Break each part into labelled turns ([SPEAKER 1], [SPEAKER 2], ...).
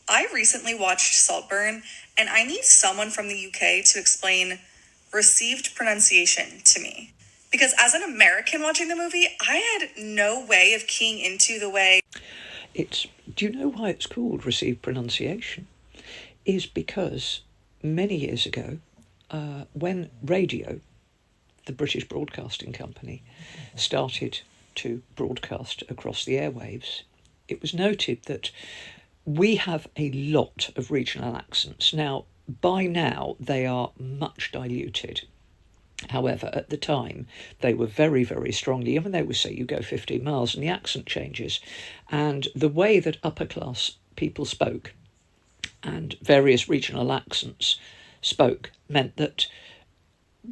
[SPEAKER 1] I recently watched Saltburn, and I need someone from the UK to explain received pronunciation to me. Because as an American watching the movie, I had no way of keying into the way.
[SPEAKER 2] Do you know why it's called received pronunciation? Is because many years ago, when radio, the British Broadcasting Company, started to broadcast across the airwaves, it was noted that we have a lot of regional accents. Now, by now, they are much diluted. However, at the time, they were very, very strongly, even they would say you go 15 miles and the accent changes. And the way that upper class people spoke and various regional accents spoke meant that,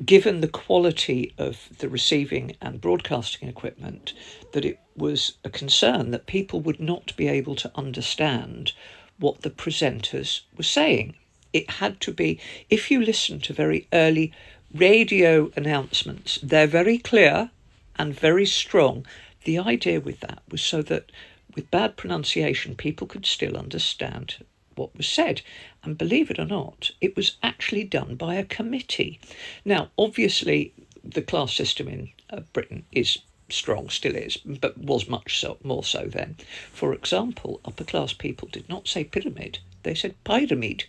[SPEAKER 2] given the quality of the receiving and broadcasting equipment, that it was a concern that people would not be able to understand what the presenters were saying. It had to be, if you listen to very early radio announcements, they're very clear and very strong. The idea with that was so that with bad pronunciation, people could still understand what was said. And believe it or not, it was actually done by a committee. Now, obviously, the class system in Britain is strong, still is, but was much more so then. For example, upper class people did not say pyramid, they said pyramid.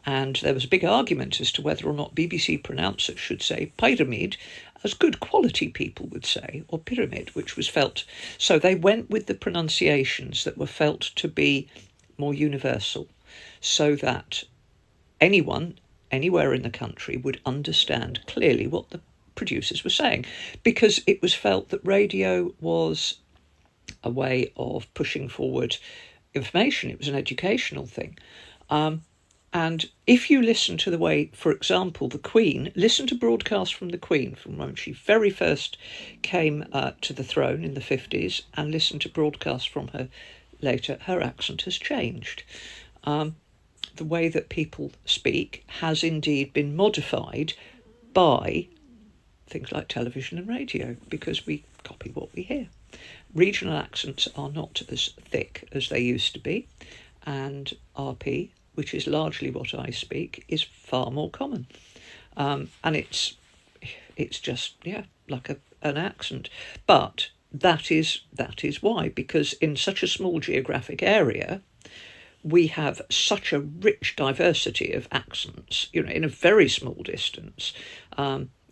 [SPEAKER 2] And there was a big argument as to whether or not BBC pronouncers should say pyramid, as good quality people would say, or pyramid, which was felt. So they went with the pronunciations that were felt to be more universal, so that anyone, anywhere in the country, would understand clearly what the producers were saying, because it was felt that radio was a way of pushing forward information. It was an educational thing. And if you listen to the way, for example, the Queen, listen to broadcasts from the Queen from when she very first came to the throne in the 50s, and listen to broadcasts from her later, her accent has changed. The way that people speak has indeed been modified by things like television and radio, because we copy what we hear. Regional accents are not as thick as they used to be, and RP, which is largely what I speak, is far more common. And it's just, like an accent. But that is why, because in such a small geographic area, we have such a rich diversity of accents, in a very small distance.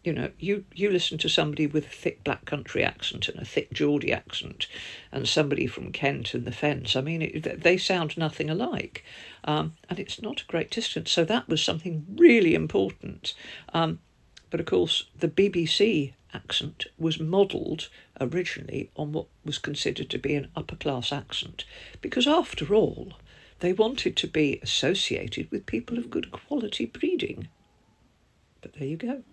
[SPEAKER 2] You listen to somebody with a thick black country accent and a thick Geordie accent, and somebody from Kent and the Fens. I mean, they sound nothing alike. And it's not a great distance. So that was something really important. But of course, the BBC accent was modelled originally on what was considered to be an upper class accent, because after all, they wanted to be associated with people of good quality breeding. But there you go.